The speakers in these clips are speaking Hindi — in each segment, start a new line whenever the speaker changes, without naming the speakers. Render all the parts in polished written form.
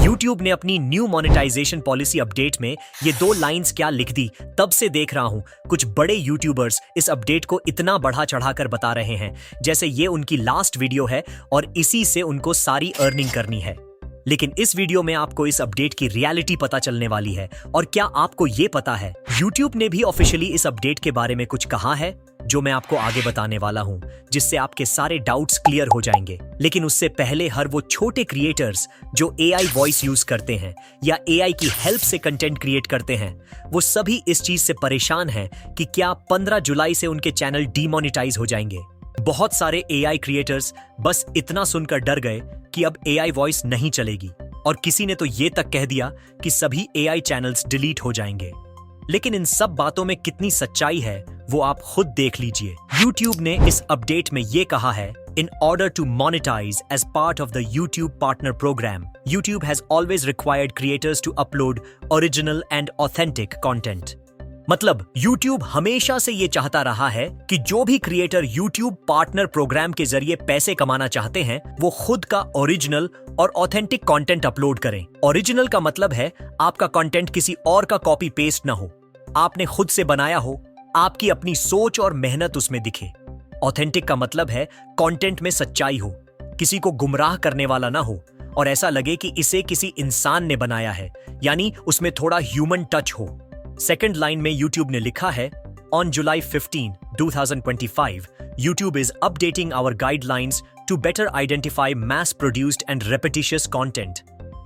YouTube ने अपनी न्यू मोनेटाइजेशन पॉलिसी अपडेट में ये 2 लाइंस क्या लिख दी, तब से देख रहा हूं कुछ बड़े यूट्यूबर्स इस अपडेट को इतना बढ़ा चढ़ाकर बता रहे हैं जैसे ये उनकी लास्ट वीडियो है और इसी से उनको सारी अर्निंग करनी है। लेकिन इस वीडियो में आपको इस अपडेट की रियलिटी पता चलने वाली है। और क्या आपको ये पता है, YouTube ने भी ऑफिशियली इस अपडेट के बारे में कुछ कहा है जो मैं आपको आगे बताने वाला हूं, जिससे आपके सारे डाउट्स क्लियर हो जाएंगे। लेकिन उससे पहले हर वो छोटे क्रिएटर्स जो AI वॉइस यूज करते हैं या AI की हेल्प से कंटेंट क्रिएट करते हैं, वो सभी इस चीज से परेशान हैं कि क्या 15 जुलाई से उनके चैनल डीमोनेटाइज हो जाएंगे। बहुत सारे AI क्रिएटर्स बस इतना सुनकर डर गए कि अब AI वॉइस नहीं चलेगी, और किसी ने तो ये तक कह दिया कि सभी AI चैनल्स डिलीट हो जाएंगे। लेकिन इन सब बातों में कितनी सच्चाई है वो आप खुद देख लीजिए। YouTube ने इस अपडेट में ये कहा है, In order to monetize as part of the YouTube Partner Program, YouTube has always required creators to upload original and authentic content. मतलब YouTube हमेशा से ये चाहता रहा है कि जो भी क्रिएटर YouTube पार्टनर प्रोग्राम के जरिए पैसे कमाना चाहते हैं वो खुद का ओरिजिनल और ऑथेंटिक कंटेंट अपलोड करें। ओरिजिनल का मतलब है आपका कंटेंट किसी और का कॉपी पेस्ट ना हो, आपने खुद से बनाया हो, आपकी अपनी सोच और मेहनत उसमें दिखे। ऑथेंटिक का मतलब है कंटेंट में सच्चाई हो, किसी को गुमराह करने वाला ना हो और ऐसा लगे कि इसे किसी इंसान ने बनाया है, यानी उसमें थोड़ा ह्यूमन टच हो। सेकंड लाइन में YouTube ने लिखा है, On July 15, 2025, YouTube is updating our guidelines to better identify mass-produced and repetitious content.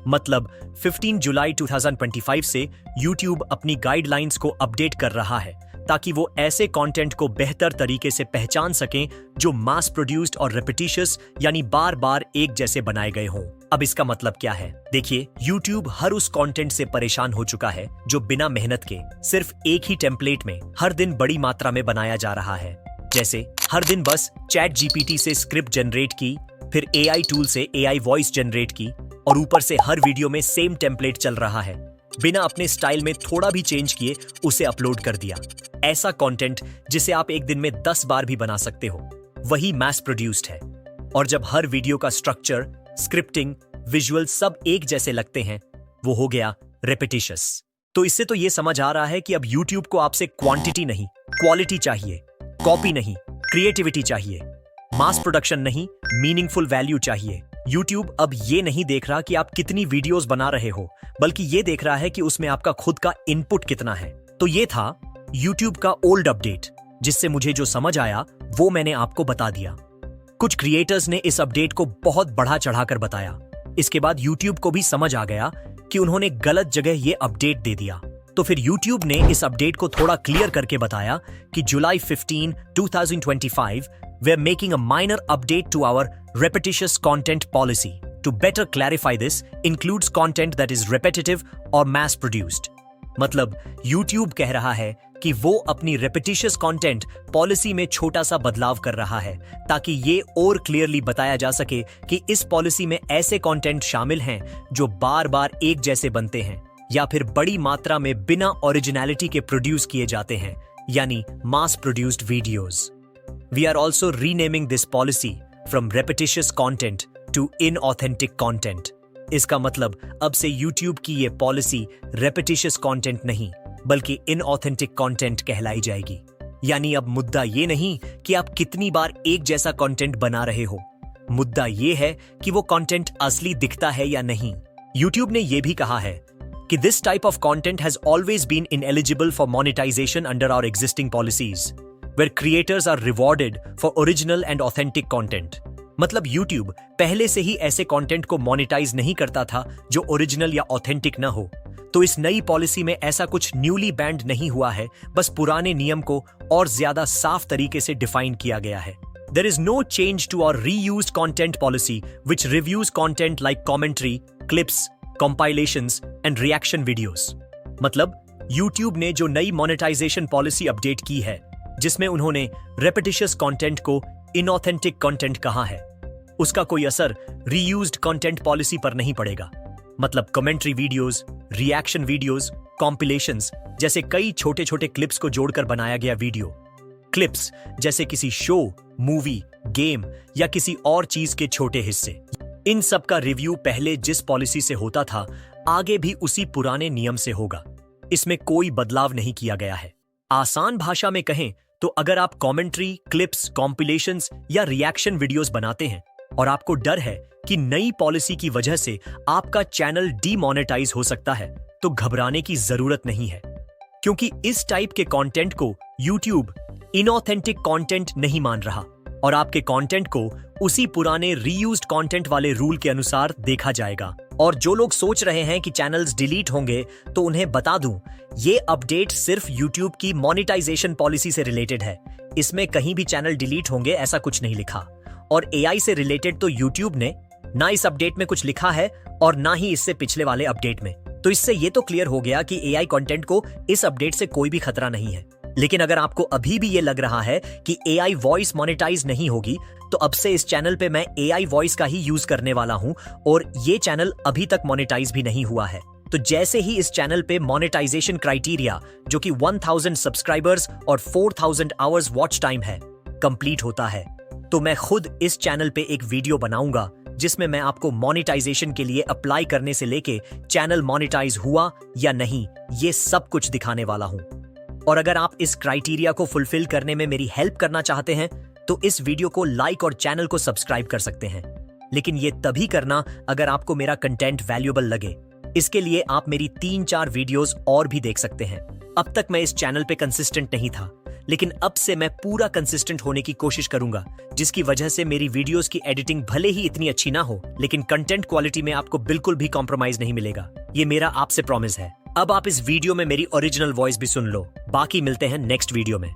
मतलब 15 जुलाई 2025 से YouTube अपनी गाइडलाइंस को अपडेट कर रहा है ताकि वो ऐसे कंटेंट को बेहतर तरीके से पहचान सकें जो मास प्रोड्यूस्ड और रेपिटिशियस यानी बार बार एक जैसे बनाए गए हों। अब इसका मतलब क्या है? देखिए, YouTube हर उस कंटेंट से परेशान हो चुका है जो बिना मेहनत के सिर्फ एक ही टेम्पलेट में हर दिन बड़ी मात्रा में बनाया जा रहा है। जैसे हर दिन बस ChatGPT से स्क्रिप्ट जनरेट की, फिर AI टूल से AI वॉइस जनरेट की और ऊपर से हर वीडियो में सेम टेम्पलेट चल रहा है, बिना अपने स्टाइल में थोड़ा भी चेंज किए उसे अपलोड कर दिया। ऐसा कंटेंट जिसे आप एक दिन में 10 बार भी बना सकते हो, वही मैस प्रोड्यूस्ड है। और जब हर वीडियो का स्ट्रक्चर, स्क्रिप्टिंग, विजुअल सब एक जैसे लगते हैं, वो हो गया रेपिटिशियस। तो इससे तो ये समझ आ रहा है कि अब YouTube को आपसे क्वांटिटी नहीं, क्वालिटी चाहिए, कॉपी नहीं, क्रिएटिविटी चाहिए, मास प्रोडक्शन नहीं, मीनिंगफुल वैल्यू चाहिए। YouTube अब ये नहीं देख रहा कि आप कितनी वीडियोस बना रहे हो, बल्कि ये देख रहा है कि उसमें आपका खुद का इनपुट कितना है। तो ये था YouTube का ओल्ड अपडेट, जिससे मुझे जो समझ आया वो मैंने आपको बता दिया। कुछ क्रिएटर्स ने इस अपडेट को बहुत बढ़ा चढ़ाकर बताया। इसके बाद YouTube को भी समझ आ गया कि उन्होंने गलत जगह ये अपडेट दे दिया। तो फिर YouTube ने इस अपडेट को थोड़ा क्लियर करके बताया कि जुलाई 15, 2025, we are making a minor update to our repetitious content policy. To better clarify this, includes content that is repetitive or mass produced. मतलब YouTube कह रहा है कि वो अपनी repetitious content पॉलिसी में छोटा सा बदलाव कर रहा है ताकि ये और क्लियरली बताया जा सके कि इस पॉलिसी में ऐसे कंटेंट शामिल हैं जो बार बार एक जैसे बनते हैं या फिर बड़ी मात्रा में बिना ओरिजिनलिटी के प्रोड्यूस किए जाते हैं, यानी mass produced videos. We are also renaming this policy from repetitious content to inauthentic content. इसका मतलब अब से YouTube की ये पॉलिसी repetitious content नहीं बल्कि inauthentic content कहलाई जाएगी। यानी अब मुद्दा ये नहीं कि आप कितनी बार एक जैसा कंटेंट बना रहे हो, मुद्दा ये है कि वो कंटेंट असली दिखता है या नहीं। YouTube ने ये भी कहा है कि this type of content has always been ineligible for monetization under our existing policies, where creators are rewarded for original and authentic content. मतलब YouTube पहले से ही ऐसे कंटेंट को मोनेटाइज नहीं करता था जो ओरिजिनल या ऑथेंटिक न हो। तो इस नई पॉलिसी में ऐसा कुछ न्यूली बैंड नहीं हुआ है, बस पुराने नियम को और ज्यादा साफ तरीके से डिफाइन किया गया है। There is no change to our reused content policy, which reviews content like commentary, clips, compilations and reaction videos. मतलब YouTube ने जो नई मोनेटाइजेशन पॉलिसी अपडेट की है, जिसमें उन्होंने रेपिटिशियस कंटेंट को इनऑथेंटिक कंटेंट कहा है, उसका कोई असर रीयूज्ड कंटेंट पॉलिसी पर नहीं पड़ेगा। मतलब कमेंट्री वीडियोस, रिएक्शन वीडियोस, कॉम्पिलेशंस जैसे कई छोटे छोटे क्लिप्स को जोड़कर बनाया गया वीडियो, क्लिप्स जैसे किसी शो, मूवी, गेम या किसी और चीज के छोटे हिस्से, इन सब का रिव्यू पहले जिस पॉलिसी से होता था आगे भी उसी पुराने नियम से होगा। इसमें कोई बदलाव नहीं किया गया है। आसान भाषा में कहें तो अगर आप कमेंट्री, क्लिप्स, कॉम्पिलेशंस या रिएक्शन वीडियोस बनाते हैं और आपको डर है कि नई पॉलिसी की वजह से आपका चैनल डीमोनेटाइज हो सकता है, तो घबराने की जरूरत नहीं है, क्योंकि इस टाइप के कंटेंट को YouTube इनऑथेंटिक कंटेंट नहीं मान रहा और आपके कंटेंट को उसी पुराने रीयूज्ड कंटेंट वाले रूल के अनुसार देखा जाएगा। और जो लोग सोच रहे हैं कि चैनल्स डिलीट होंगे, तो उन्हें बता दूं, ये अपडेट सिर्फ YouTube की मोनेटाइजेशन पॉलिसी से रिलेटेड है। इसमें कहीं भी चैनल डिलीट होंगे ऐसा कुछ नहीं लिखा। और AI से रिलेटेड तो YouTube ने ना इस अपडेट में कुछ लिखा है और ना ही इससे पिछले वाले अपडेट में। तो इससे ये तो क्लियर हो गया कि AI कंटेंट को इस अपडेट से कोई भी खतरा नहीं है। लेकिन अगर आपको अभी भी ये लग रहा है कि AI वॉइस मोनेटाइज नहीं होगी, तो अब से इस चैनल पे मैं AI वॉइस का ही यूज करने वाला हूं और ये चैनल अभी तक मोनेटाइज भी नहीं हुआ है। तो जैसे ही इस चैनल पे मोनेटाइजेशन क्राइटेरिया, जो कि 1000 सब्सक्राइबर्स और 4000 आवर्स वॉच टाइम है, कंप्लीट होता है, तो मैं खुद इस चैनल पे एक वीडियो बनाऊंगा जिसमें मैं आपको मोनेटाइजेशन के लिए अप्लाई करने से लेके चैनल मोनेटाइज हुआ या नहीं, ये सब कुछ दिखाने वाला हूं। और अगर आप इस क्राइटेरिया को फुलफिल करने में मेरी हेल्प करना चाहते हैं तो इस वीडियो को लाइक और चैनल को सब्सक्राइब कर सकते हैं। लेकिन ये तभी करना अगर आपको मेरा कंटेंट वैल्यूएबल लगे। इसके लिए आप मेरी 3-4 वीडियोस और भी देख सकते हैं। अब तक मैं इस चैनल पे कंसिस्टेंट नहीं था, लेकिन अब से मैं पूरा कंसिस्टेंट होने की कोशिश करूंगा, जिसकी वजह से मेरी वीडियोस की एडिटिंग भले ही इतनी अच्छी ना हो, लेकिन कंटेंट क्वालिटी में आपको बिल्कुल भी कॉम्प्रोमाइज नहीं मिलेगा। ये मेरा आपसे प्रॉमिस है। अब आप इस वीडियो में मेरी ओरिजिनल वॉइस भी सुन लो। बाकी मिलते हैं नेक्स्ट वीडियो में।